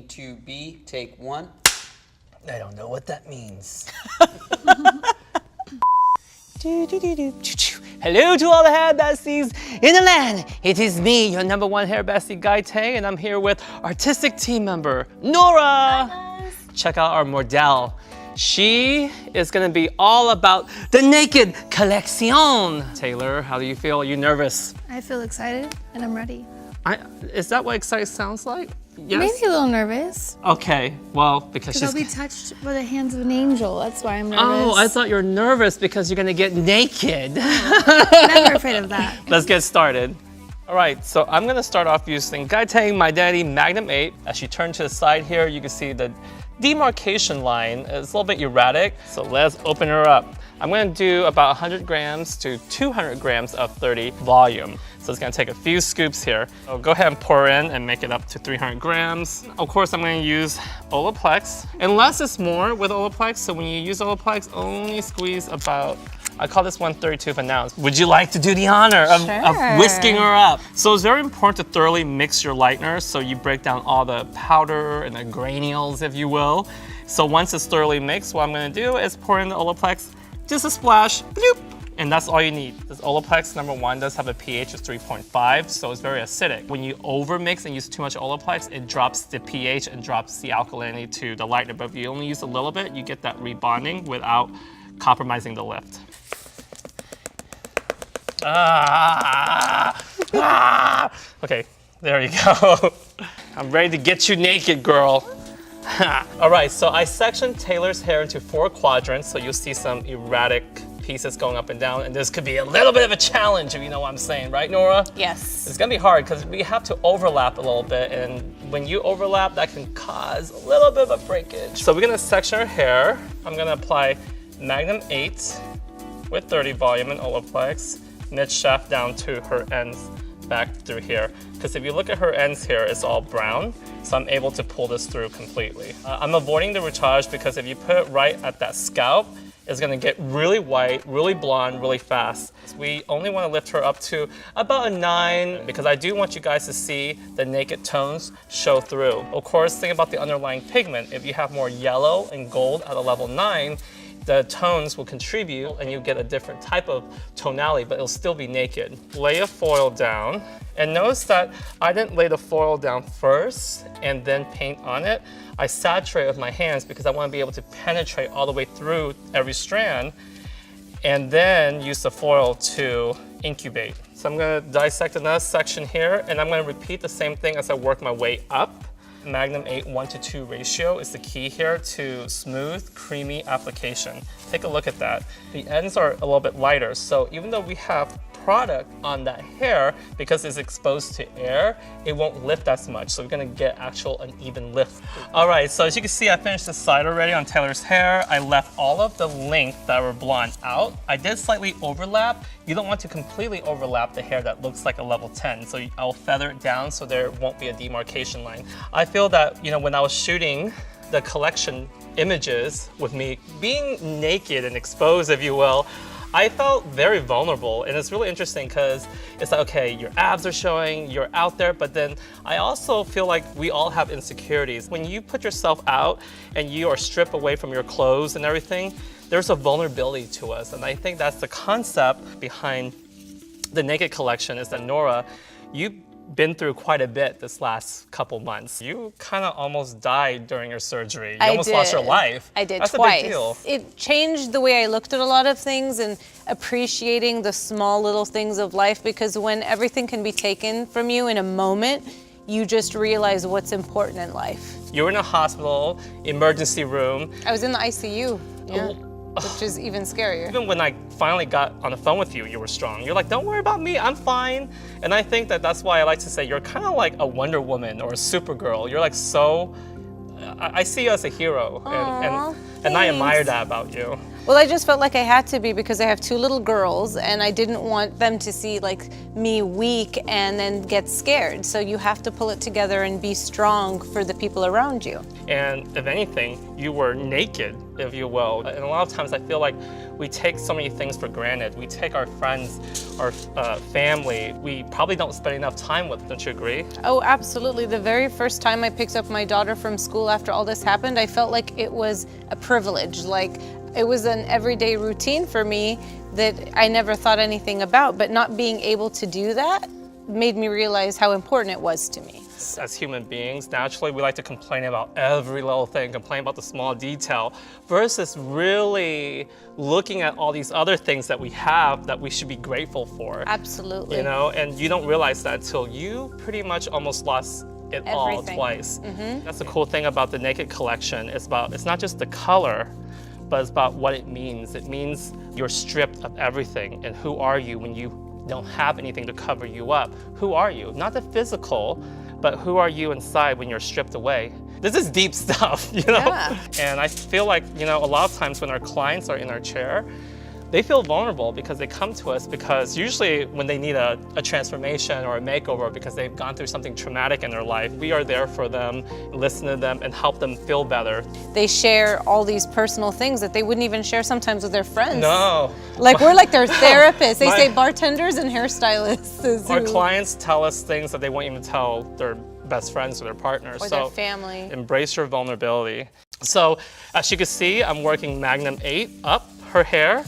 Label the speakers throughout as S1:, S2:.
S1: scene 2B, take 1.
S2: I don't know what that means. Hello to all the hair besties in the land. It is me, your #1 hair bestie, Guy Tay, and I'm here with artistic team member, Noora.
S3: Hi guys.
S2: Check out our model. She is gonna be all about the naked collection. Taylor, how do you feel? Are you nervous?
S3: I feel excited and I'm ready.
S2: Is that what excited sounds like? Yes?
S3: Maybe a little nervous.
S2: Okay, well, because
S3: Because
S2: she's...
S3: I'll be touched by the hands of an angel. That's why I'm nervous.
S2: Oh, I thought you were nervous because you're gonna get naked.
S3: Never afraid of that.
S2: Let's get started. All right, so I'm gonna start off using Guy Tay Mydentity Magnum 8. As you turn to the side here, you can see the demarcation line is a little bit erratic. So let's open her up. I'm gonna do about 100 grams to 200 grams of 30 volume. So it's gonna take a few scoops here. So go ahead and pour in and make it up to 300 grams. Of course, I'm gonna use Olaplex. And less is more with Olaplex, so when you use Olaplex, only squeeze about, I call this 1/32 of an ounce. Would you like to do the honor of whisking her up? So it's very important to thoroughly mix your lightener so you break down all the powder and the granules, if you will. So once it's thoroughly mixed, what I'm gonna do is pour in the Olaplex, just a splash, bloop, and that's all you need. This Olaplex, #1, does have a pH of 3.5, so it's very acidic. When you overmix and use too much Olaplex, it drops the pH and drops the alkalinity to the lightener. But if you only use a little bit, you get that rebonding without compromising the lift. Okay, there you go. I'm ready to get you naked, girl. All right, so I sectioned Taylor's hair into 4 quadrants, so you'll see some erratic pieces going up and down, and this could be a little bit of a challenge, if you know what I'm saying, right, Noora?
S3: Yes.
S2: It's gonna be hard because we have to overlap a little bit, and when you overlap, that can cause a little bit of a breakage. So we're gonna section her hair. I'm gonna apply Magnum 8 with 30 volume and Olaplex, mid shaft down to her ends back through here. Because if you look at her ends here, it's all brown, so I'm able to pull this through completely. I'm avoiding the retouche because if you put it right at that scalp, it's gonna get really white, really blonde, really fast. We only wanna lift her up to about a 9 because I do want you guys to see the naked tones show through. Of course, think about the underlying pigment. If you have more yellow and gold at a level 9, the tones will contribute and you get a different type of tonality, but it'll still be naked. Lay a foil down, and notice that I didn't lay the foil down first and then paint on it. I saturate with my hands because I want to be able to penetrate all the way through every strand and then use the foil to incubate. So I'm gonna dissect another section here, and I'm gonna repeat the same thing as I work my way up. Magnum 8 1:2 ratio is the key here to smooth, creamy application. Take a look at that. The ends are a little bit lighter, so even though we have product on that hair, because it's exposed to air, it won't lift as much, so we're gonna get actual uneven lift. All right, so as you can see, I finished the side already on Taylor's hair. I left all of the length that were blonde out. I did slightly overlap. You don't want to completely overlap the hair that looks like a level 10, so I'll feather it down so there won't be a demarcation line. I feel that, you know, when I was shooting the collection images with me being naked and exposed, if you will, I felt very vulnerable, and it's really interesting because it's like, okay, your abs are showing, you're out there, but then I also feel like we all have insecurities. When you put yourself out and you are stripped away from your clothes and everything, there's a vulnerability to us, and I think that's the concept behind the Naked collection is that, Noora, you've been through quite a bit this last couple months. You kind of almost died during your surgery. You almost lost your life.
S4: I did
S2: That's
S4: twice.
S2: a big deal.
S4: It changed the way I looked at a lot of things and appreciating the small little things of life, because when everything can be taken from you in a moment, you just realize what's important in life.
S2: You were in a hospital, emergency room.
S4: I was in the ICU, yeah, which is even scarier.
S2: Even when I finally got on the phone with you, you were strong. You're like, don't worry about me, I'm fine. And I think that that's why I like to say you're kind of like a Wonder Woman or a Supergirl. You're like so, I see you as a hero.
S4: Aww,
S2: and I admire that about you.
S4: Well, I just felt like I had to be because I have 2 little girls and I didn't want them to see like me weak and then get scared. So you have to pull it together and be strong for the people around you.
S2: And if anything, you were naked, if you will. And a lot of times I feel like we take so many things for granted. We take our friends, our family. We probably don't spend enough time with them, don't you agree?
S4: Oh, absolutely. The very first time I picked up my daughter from school after all this happened, I felt like it was a privilege. Like it was an everyday routine for me that I never thought anything about, but not being able to do that made me realize how important it was to me.
S2: As human beings, naturally, we like to complain about every little thing, complain about the small detail, versus really looking at all these other things that we have that we should be grateful for.
S4: Absolutely.
S2: You know, and you don't realize that until you pretty much almost lost it all
S4: Everything.
S2: twice. That's the cool thing about the Naked collection. It's not just the color, but it's about what it means. It means you're stripped of everything. And who are you when you don't have anything to cover you up? Who are you? Not the physical, but who are you inside when you're stripped away? This is deep stuff, you know?
S4: Yeah.
S2: And I feel like, you know, a lot of times when our clients are in our chair, they feel vulnerable because they come to us because usually when they need a transformation or a makeover because they've gone through something traumatic in their life, we are there for them, listen to them, and help them feel better.
S4: They share all these personal things that they wouldn't even share sometimes with their friends.
S2: No.
S4: Like we're like their therapists. They
S2: My-
S4: say bartenders and hairstylists. is
S2: Our
S4: who-
S2: clients tell us things that they won't even tell their best friends or their partners.
S4: Or their family.
S2: Embrace your vulnerability. So as you can see, I'm working Magnum 8 up her hair.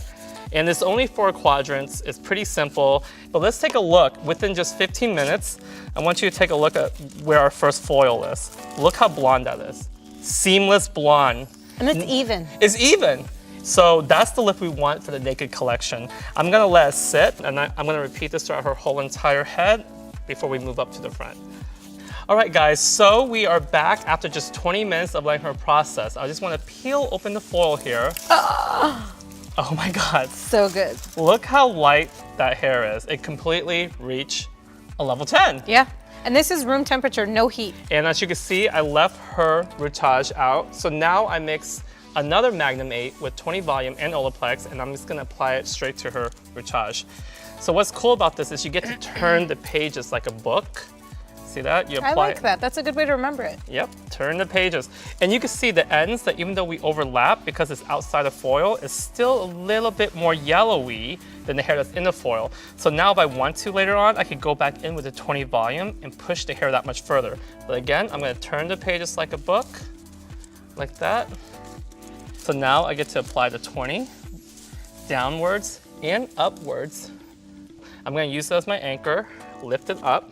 S2: And it's only 4 quadrants. It's pretty simple. But let's take a look. Within just 15 minutes, I want you to take a look at where our first foil is. Look how blonde that is. Seamless blonde.
S4: And it's even.
S2: It's even. So that's the look we want for the Naked collection. I'm gonna let it sit, and I'm gonna repeat this throughout her whole entire head before we move up to the front. All right, guys, so we are back after just 20 minutes of letting her process. I just wanna peel open the foil here. Oh my God.
S4: So good.
S2: Look how light that hair is. It completely reached a level 10.
S4: Yeah. And this is room temperature, no heat.
S2: And as you can see, I left her routage out. So now I mix another Magnum 8 with 20 volume and Olaplex, and I'm just gonna apply it straight to her routage. So what's cool about this is you get to turn the pages like a book. See that? You apply
S4: I like that. That's a good way to remember it.
S2: Yep, turn the pages. And you can see the ends that even though we overlap, because it's outside of foil, it's still a little bit more yellowy than the hair that's in the foil. So now if I want to later on, I could go back in with the 20 volume and push the hair that much further. But again, I'm gonna turn the pages like a book, like that. So now I get to apply the 20 downwards and upwards. I'm gonna use that as my anchor, lift it up,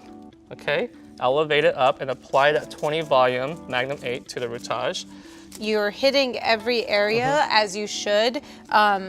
S2: okay? Elevate it up and apply that 20 volume Magnum 8 to the routage.
S4: You're hitting every area as you should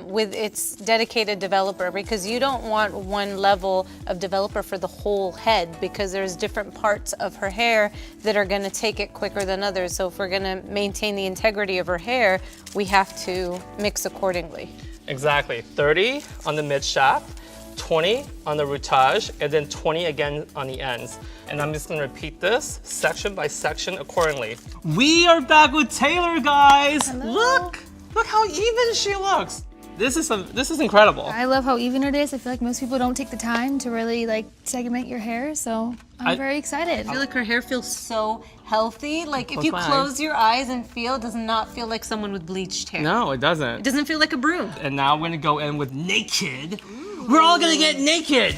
S4: with its dedicated developer, because you don't want one level of developer for the whole head, because there's different parts of her hair that are gonna take it quicker than others. So if we're gonna maintain the integrity of her hair, we have to mix accordingly.
S2: Exactly, 30 on the mid shaft, 20 on the routage, and then 20 again on the ends. And I'm just gonna repeat this section by section accordingly. We are back with Taylor, guys.
S3: Hello.
S2: Look how even she looks. This is incredible.
S3: I love how even it is. I feel like most people don't take the time to really like segment your hair, so I'm very excited.
S4: I feel like her hair feels so healthy. Like if
S2: Close
S4: you
S2: my
S4: close
S2: eyes.
S4: your eyes and feel, it does not feel like someone with bleached hair.
S2: No, it doesn't.
S4: It doesn't feel like a broom.
S2: And now we're gonna go in with Naked. We're all gonna get naked.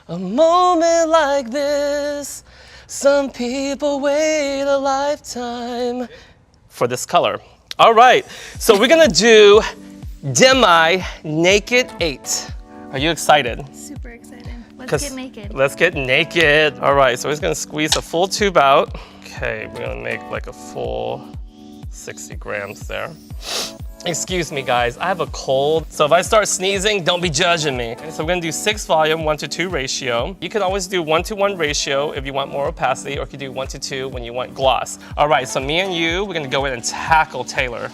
S2: A moment like this, some people wait a lifetime for this color. All right, so we're gonna do Demi-Naked 8. Are you excited?
S3: Super excited. Let's
S2: 'Cause
S3: get naked.
S2: Let's get naked. All right, so we're just gonna squeeze a full tube out. Okay, we're gonna make like a full 60 grams there. Excuse me, guys, I have a cold, so if I start sneezing, don't be judging me. Okay, so we're gonna do 6 volume, 1:2 ratio. You can always do 1:1 ratio if you want more opacity, or you can do 1:2 when you want gloss. All right, so me and you, we're gonna go in and tackle Taylor.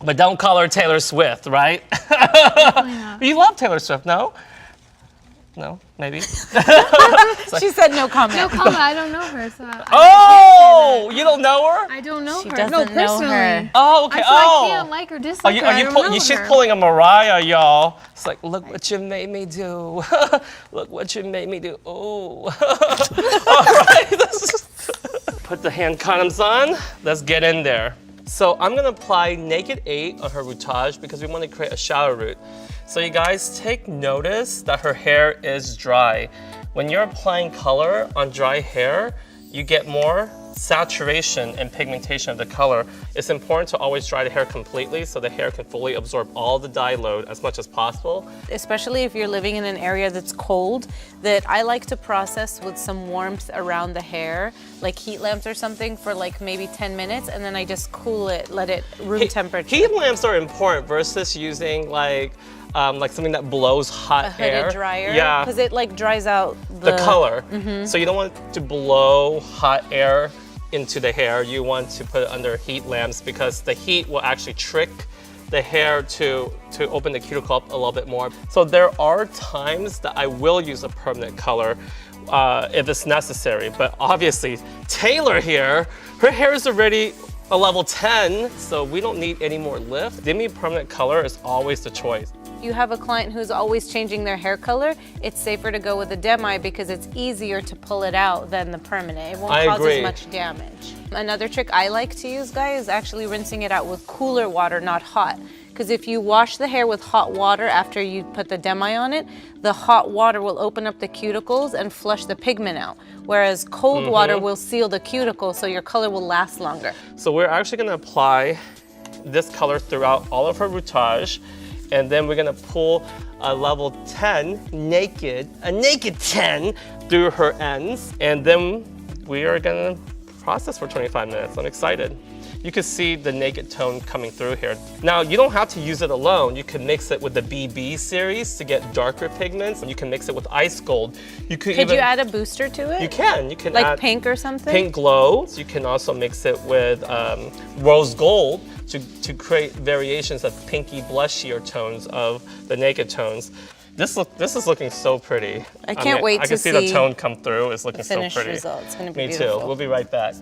S2: But don't call her Taylor Swift, right?
S3: Definitely not.
S2: You love Taylor Swift, no? No? Maybe?
S4: She said no comment.
S3: No comment. I don't know her, so
S2: Oh! You don't know her?
S3: I don't know
S4: She
S3: her.
S4: doesn't
S3: No,
S4: know
S3: personally.
S4: her.
S2: Oh, okay.
S3: I can't like her, dislike her. I don't know
S2: She's
S3: her.
S2: pulling a Mariah, y'all. It's like, look what you made me do. Look what you made me do. Oh. All right. Put the hand condoms on. Let's get in there. So I'm gonna apply Naked 8 on her routage because we want to create a shadow root. So you guys take notice that her hair is dry. When you're applying color on dry hair, you get more saturation and pigmentation of the color. It's important to always dry the hair completely so the hair can fully absorb all the dye load as much as possible.
S4: Especially if you're living in an area that's cold, that I like to process with some warmth around the hair, like heat lamps or something for like maybe 10 minutes, and then I just cool it, let it room temperature.
S2: Heat lamps are important versus using like something that blows hot
S4: A hooded
S2: air.
S4: dryer,
S2: Yeah.
S4: because it like dries out
S2: The color. So you don't want to blow hot air into the hair. You want to put it under heat lamps because the heat will actually trick the hair to open the cuticle up a little bit more. So there are times that I will use a permanent color if it's necessary, but obviously Taylor here, her hair is already a level 10, so we don't need any more lift. Demi-permanent color is always the choice.
S4: You have a client who's always changing their hair color, it's safer to go with a demi because it's easier to pull it out than the permanent. It won't cause as much damage. Another trick I like to use, guys, is actually rinsing it out with cooler water, not hot. Because if you wash the hair with hot water after you put the demi on it, the hot water will open up the cuticles and flush the pigment out. Whereas cold water will seal the cuticle so your color will last longer.
S2: So we're actually gonna apply this color throughout all of her routage. And then we're gonna pull a level 10 naked, a naked 10 through her ends. And then we are gonna process for 25 minutes. I'm excited. You can see the naked tone coming through here. Now, you don't have to use it alone. You can mix it with the BB series to get darker pigments. You can mix it with ice gold.
S4: Could you add a booster to it?
S2: You can
S4: like
S2: add
S4: pink or something?
S2: Pink glow. You can also mix it with rose gold to create variations of pinky blushier tones of the naked tones. This is looking so pretty.
S4: I can't wait to see.
S2: I can see the tone come through. It's looking so
S4: finished
S2: pretty.
S4: result. It's gonna be
S2: Me
S4: beautiful.
S2: too. We'll be right back.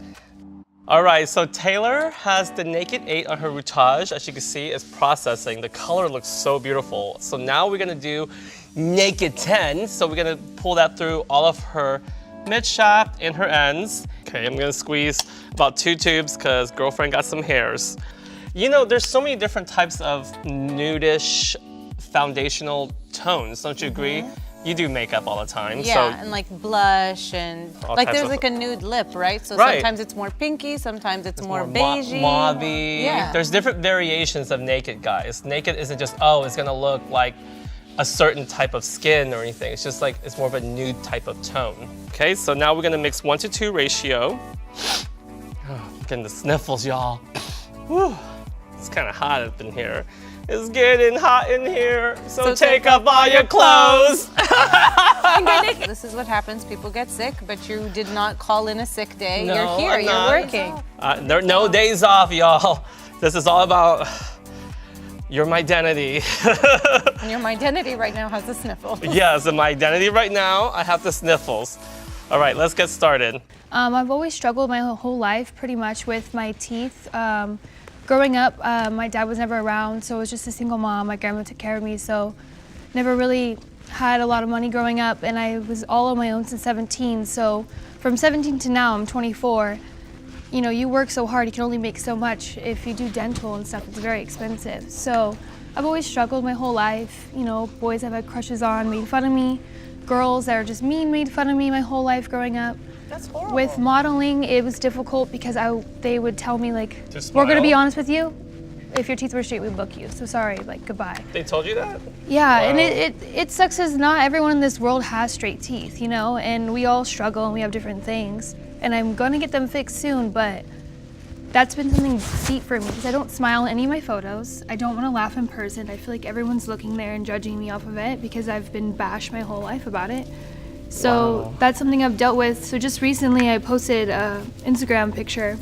S2: All right, so Taylor has the Naked 8 on her routage. As you can see, it's processing. The color looks so beautiful. So now we're gonna do Naked 10. So we're gonna pull that through all of her mid shaft and her ends. Okay, I'm gonna squeeze about 2 tubes because girlfriend got some hairs. You know, there's so many different types of nudish foundational tones, don't you agree? You do makeup all the time.
S4: Yeah,
S2: so
S4: and like blush and like there's like a nude lip, right? So sometimes it's more pinky, sometimes it's more beigey.
S2: Mauvey.
S4: Yeah.
S2: There's different variations of naked, guys. Naked isn't just, oh, it's gonna look like a certain type of skin or anything. It's just like, it's more of a nude type of tone. Okay, so now we're gonna mix 1:2 ratio. Oh, I'm getting the sniffles, y'all. Whew. It's kind of hot up in here. It's getting hot in here, so take off all your clothes.
S4: This is what happens. People get sick, but you did not call in a sick day.
S2: No,
S4: you're here.
S2: I'm
S4: You're
S2: not.
S4: working.
S2: There are no days off, y'all. This is all about your identity.
S4: And your identity right now has the sniffles.
S2: Yes, and my identity right now, I have the sniffles. All right, let's get started.
S3: I've always struggled my whole life pretty much with my teeth. Growing up, my dad was never around, so I was just a single mom. My grandma took care of me, so never really had a lot of money growing up, and I was all on my own since 17. So from 17 to now, I'm 24. You know, you work so hard, you can only make so much. If you do dental and stuff, it's very expensive. So I've always struggled my whole life. You know, boys I've had crushes on made fun of me. Girls that are just mean made fun of me my whole life growing up.
S4: That's horrible.
S3: With modeling, it was difficult because they would tell me like,
S2: To
S3: we're gonna be
S2: smile?
S3: honest with you, if your teeth were straight, we'd book you. So sorry, like goodbye.
S2: They told you that?
S3: Yeah, and
S2: Wow.
S3: it sucks as not everyone in this world has straight teeth, you know, and we all struggle and we have different things. And I'm gonna get them fixed soon, but that's been something deep for me because I don't smile in any of my photos. I don't wanna laugh in person. I feel like everyone's looking there and judging me off of it because I've been bashed my whole life about it. So that's something I've dealt with. So just recently I posted an Instagram picture.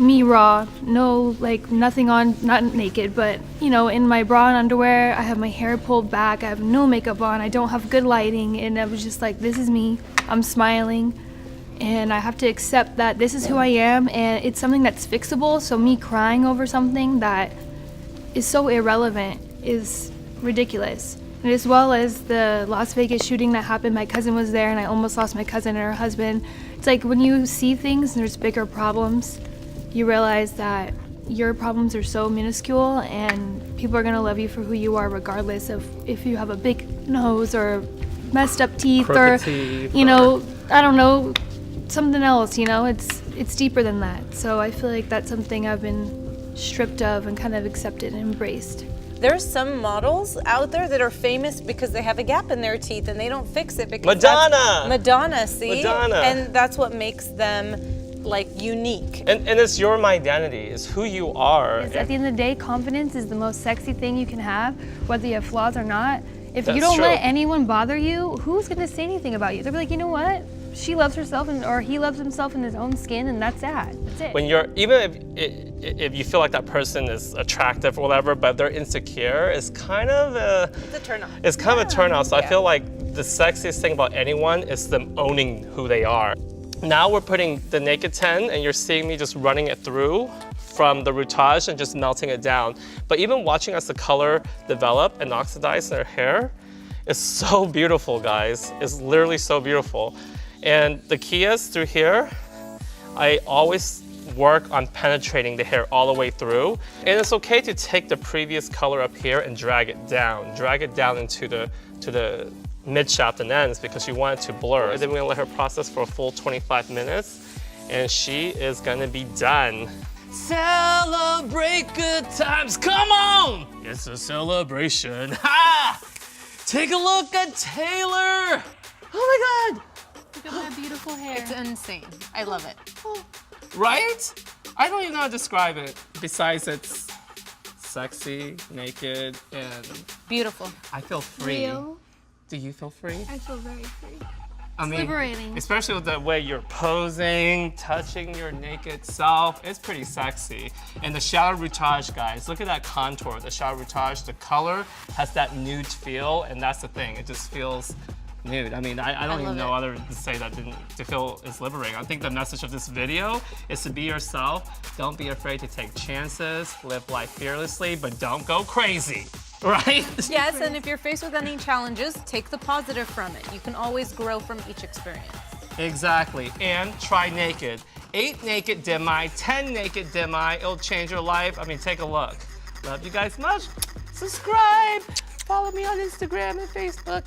S3: me raw, no, like nothing on, not naked, but you know, in my bra and underwear, I have my hair pulled back, I have no makeup on, I don't have good lighting, and I was just like, this is me, I'm smiling, and I have to accept that this is who I am, and it's something that's fixable, so me crying over something that is so irrelevant is ridiculous. And as well as the Las Vegas shooting that happened, my cousin was there and I almost lost my cousin and her husband. It's like when you see things and there's bigger problems, you realize that your problems are so minuscule and people are gonna love you for who you are regardless of if you have a big nose or messed up teeth or, you know, I don't know, something else, you know, it's deeper than that. So I feel like that's something I've been stripped of and kind of accepted and embraced.
S4: There's some models out there that are famous because they have a gap in their teeth and they don't fix it because Madonna, see?
S2: Madonna.
S4: And that's what makes them like unique.
S2: And it's your identity, it's who you are.
S3: At the end of the day, confidence is the most sexy thing you can have, whether you have flaws or not. If
S2: That's
S3: you don't
S2: true.
S3: let anyone bother you, who's gonna say anything about you? They'll be like, you know what? She loves herself, or he loves himself in his own skin, and that's that. That's it.
S2: When you're, even if you feel like that person is attractive or whatever, but they're insecure, it's kind of
S4: It's a turn on.
S2: It's kind of a turnout. So I feel like the sexiest thing about anyone is them owning who they are. Now we're putting the Naked 10, and you're seeing me just running it through from the routage and just melting it down. But even watching as the color develop and oxidize in her hair is so beautiful, guys. It's literally so beautiful. And the key is through here, I always work on penetrating the hair all the way through. And it's okay to take the previous color up here and drag it down into the mid shaft and ends because you want it to blur. And then we're gonna let her process for a full 25 minutes and she is gonna be done. Celebrate good times, come on! It's a celebration, ha! Take a look at Taylor! Oh my God!
S3: Look at that beautiful hair.
S4: It's insane. I love it.
S2: Right? I don't even know how to describe it. Besides it's sexy, naked, and
S4: Beautiful.
S2: I feel free.
S3: Real.
S2: Do you feel free?
S3: I feel very free.
S2: I mean,
S3: liberating.
S2: especially with the way you're posing, touching your naked self, it's pretty sexy. And the shadow routage, guys, look at that contour. The shadow routage, the color has that nude feel, and that's the thing. It just feels nude. I mean, I don't even know other to say that to feel is liberating. I think the message of this video is to be yourself. Don't be afraid to take chances, live life fearlessly, but don't go crazy, right?
S4: Yes, and if you're faced with any challenges, take the positive from it. You can always grow from each experience.
S2: Exactly, and try naked. 8 naked demi, 10 naked demi, it'll change your life. I mean, take a look. Love you guys much. Subscribe. Follow me on Instagram and Facebook.